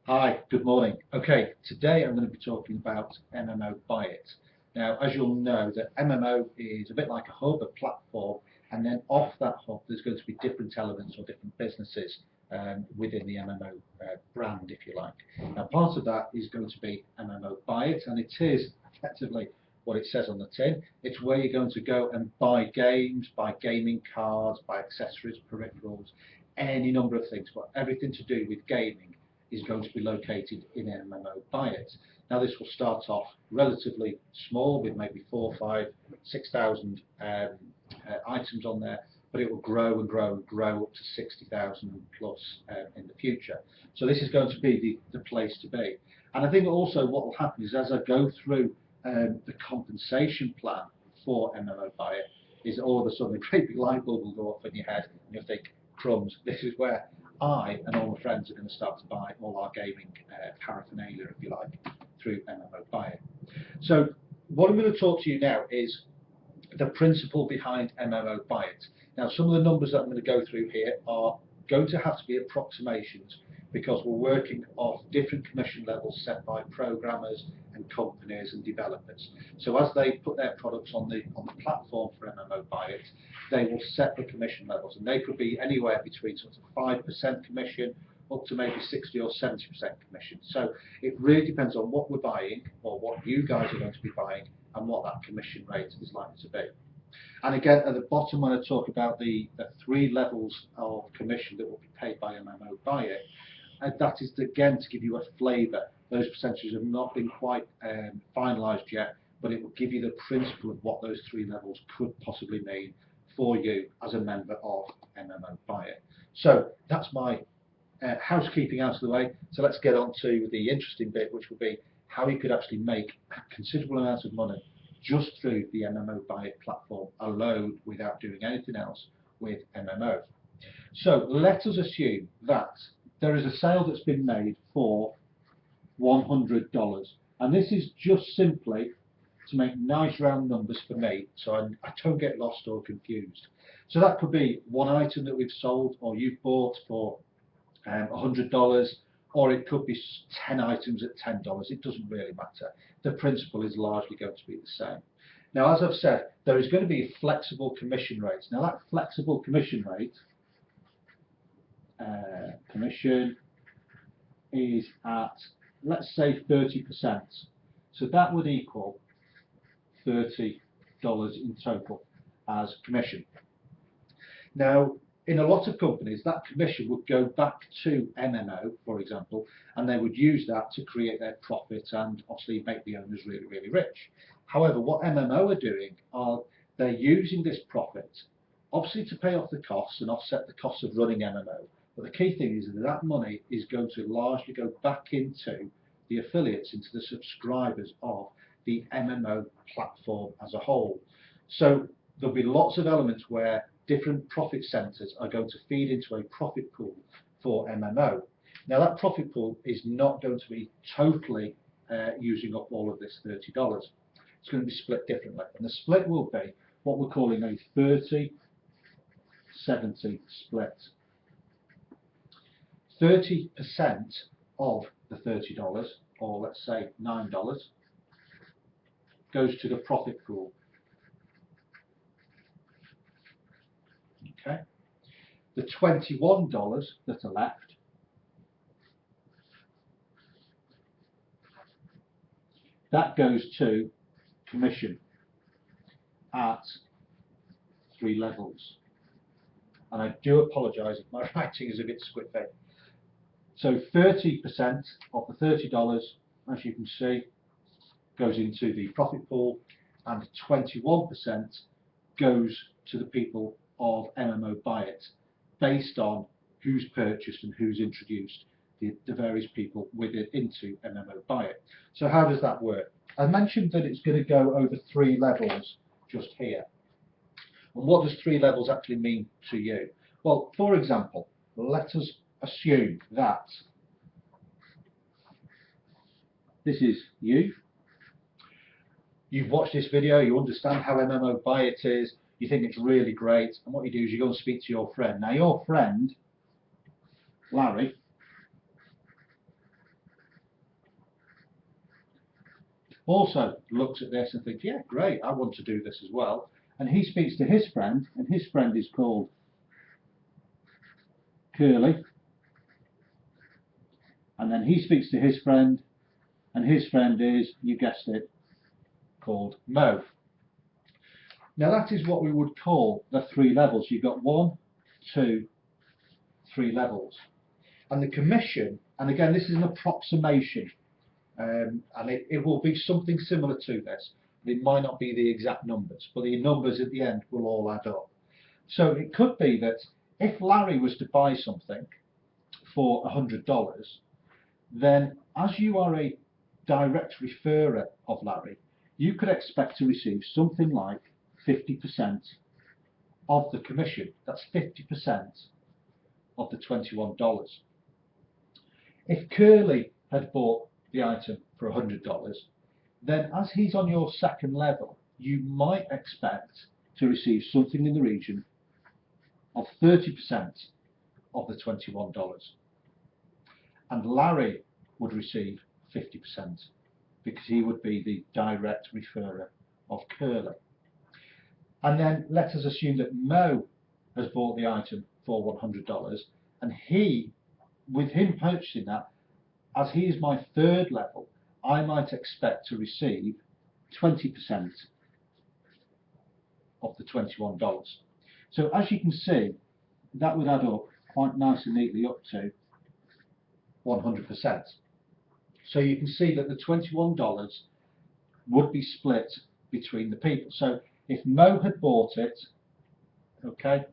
Hi, good morning. Okay, today I'm going to be talking about MMO Buy It. Now, as you'll know, the MMO is a bit like a hub, a platform, and then off that hub there's going to be different elements or different businesses within the MMO brand, if you like. Now, part of that is going to be MMO Buy It, and it is effectively what it says on the tin. It's where you're going to go and buy games, buy gaming cards, buy accessories, peripherals, any number of things, but everything to do with gaming is going to be located in MMO Buy It. Now this will start off relatively small with maybe 4, 5, 6,000 items on there, but it will grow and grow and grow up to 60,000 plus in the future. So this is going to be the place to be. And I think also what will happen is as I go through the compensation plan for MMO Buy It, is all of a sudden a great big light bulb will go off in your head and you'll think, crumbs, this is where I and all my friends are going to start to buy all our gaming paraphernalia, if you like, through MMO Buy It. So what I'm going to talk to you now is the principle behind MMO Buy It. Now, some of the numbers that I'm going to go through here are going to have to be approximations because we're working off different commission levels set by programmers and companies and developers. So as they put their products on the platform for MMO Buy It, they will set the commission levels, and they could be anywhere between sort of 5% commission up to maybe 60 or 70% commission. So it really depends on what we're buying or what you guys are going to be buying and what that commission rate is likely to be. And again, at the bottom, when I talk about the three levels of commission that will be paid by MMO Buy It, that is again to give you a flavour. Those percentages have not been quite finalised yet, but it will give you the principle of what those three levels could possibly mean for you as a member of MMO Buy It. So that's my housekeeping out of the way. So let's get on to the interesting bit, which will be how you could actually make a considerable amount of money just through the MMO Buy It platform alone without doing anything else with MMO. So let us assume that there is a sale that's been made for $100, and this is just simply to make nice round numbers for me so I don't get lost or confused. So that could be one item that we've sold or you've bought for $100, or it could be 10 items at $10. It doesn't really matter. The principle is largely going to be the same. Now, as I've said, there is going to be flexible commission rates. Now, that flexible commission rate commission is at, let's say, 30%. So that would equal $30 in total as commission. Now, in a lot of companies, that commission would go back to MMO, for example, and they would use that to create their profit and obviously make the owners really, really rich. However, what MMO are doing are they're using this profit, obviously to pay off the costs and offset the costs of running MMO. But the key thing is that that money is going to largely go back into the affiliates, into the subscribers of the MMO platform as a whole. So there'll be lots of elements where different profit centres are going to feed into a profit pool for MMO. Now that profit pool is not going to be totally using up all of this $30. It's going to be split differently, and the split will be what we're calling a 30-70 split. 30% of the $30, or let's say $9, goes to the profit pool. Okay. The $21 that are left that goes to commission at 3 levels. And I do apologise if my writing is a bit squiffy. So 30% of the $30, as you can see, goes into the profit pool, and 21% goes to the people of MMO Buy It, based on who's purchased and who's introduced the various people with it into MMO Buy It. So how does that work? I mentioned that it's going to go over 3 levels just here. And what does 3 levels actually mean to you? Well, for example, let us assume that this is you. You've watched this video, you understand how MMO Buy It is, you think it's really great, and what you do is you go and speak to your friend. Now your friend, Larry, also looks at this and thinks, yeah, great, I want to do this as well. And he speaks to his friend, and his friend is called Curly. And then he speaks to his friend, and his friend is, you guessed it, called Mo. Now that is what we would call the three levels. You've got 1, 2, 3 levels. And the commission, and again this is an approximation, and it will be something similar to this. It might not be the exact numbers, but the numbers at the end will all add up. So it could be that if Larry was to buy something for $100, then as you are a direct referrer of Larry, you could expect to receive something like 50% of the commission. That's 50% of the $21. If Curly had bought the item for $100, then as he's on your second level, you might expect to receive something in the region of 30% of the $21. And Larry would receive 50% because he would be the direct referrer of Curly. And then let us assume that Mo has bought the item for $100, and he, with him purchasing that, as he is my third level, I might expect to receive 20% of the $21. So as you can see, that would add up quite nice and neatly up to 100%. So you can see that the $21 would be split between the people. So if Mo had bought it, okay,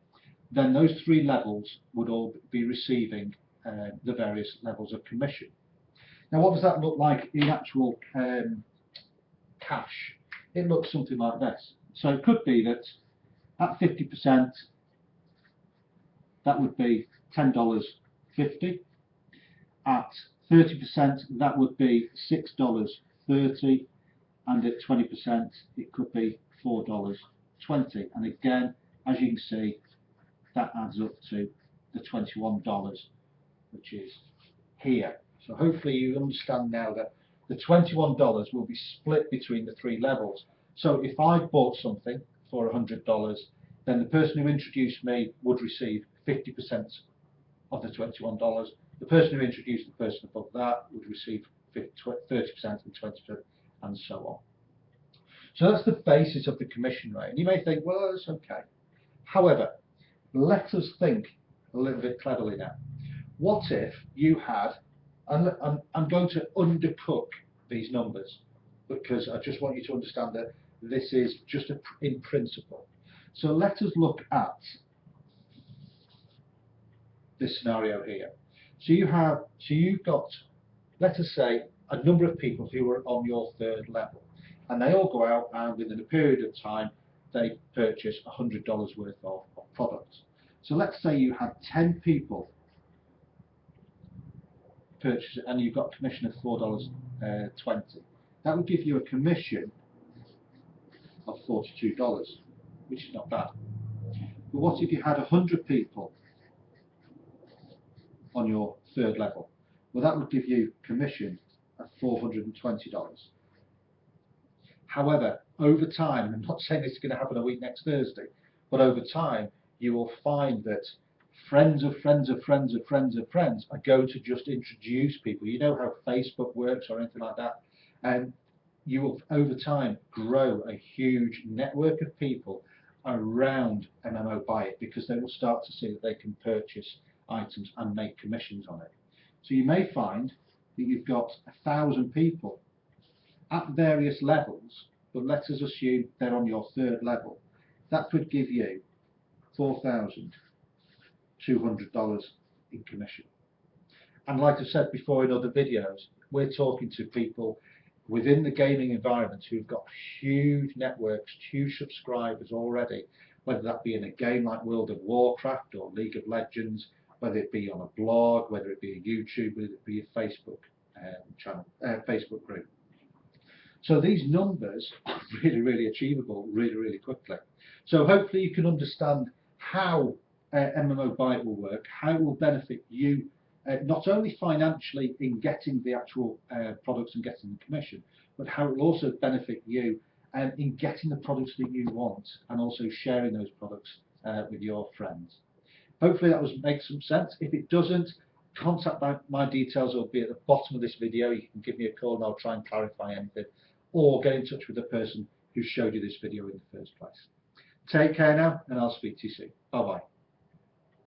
then those three levels would all be receiving the various levels of commission. Now, what does that look like in actual cash? It looks something like this. So it could be that at 50%, that would be $10.50. At 30%, that would be $6.30. And at 20%, it could be $4.20. And again, as you can see, that adds up to the $21, which is here. So hopefully you understand now that the $21 will be split between the three levels. So if I bought something for $100, then the person who introduced me would receive 50% of the $21. The person who introduced the person above that would receive 30% and 20%, and so on. So that's the basis of the commission rate. And you may think, well, that's okay. However, let us think a little bit cleverly now. What if you had, and I'm going to undercook these numbers because I just want you to understand that this is just in principle. So let us look at this scenario here. So you've got, let us say, a number of people who are on your third level, and they all go out and within a period of time they purchase $100 worth of products. So let's say you had 10 people purchase it, and you've got a commission of $4.20. That would give you a commission of $42, which is not bad. But what if you had 100 people on your third level? Well, that would give you commission of $420. However, over time, I'm not saying this is going to happen a week next Thursday, but over time you will find that friends of friends of friends of friends of friends are going to just introduce people. You know how Facebook works or anything like that, and you will over time grow a huge network of people around MMO Buy It, because they will start to see that they can purchase items and make commissions on it. So you may find that you've got 1,000 people at various levels, but let us assume they're on your third level. That would give you $4,200 in commission. And like I said before in other videos, we're talking to people within the gaming environment who've got huge networks, huge subscribers already, whether that be in a game like World of Warcraft or League of Legends, whether it be on a blog, whether it be a YouTube, whether it be a Facebook channel, Facebook group. So these numbers are really, really achievable really, really quickly. So hopefully you can understand how MMO Buy It will work, how it will benefit you not only financially in getting the actual products and getting the commission, but how it will also benefit you in getting the products that you want and also sharing those products with your friends. Hopefully that makes some sense. If it doesn't, contact my details will be at the bottom of this video. You can give me a call and I'll try and clarify anything, or get in touch with the person who showed you this video in the first place. Take care now, and I'll speak to you soon. Bye bye.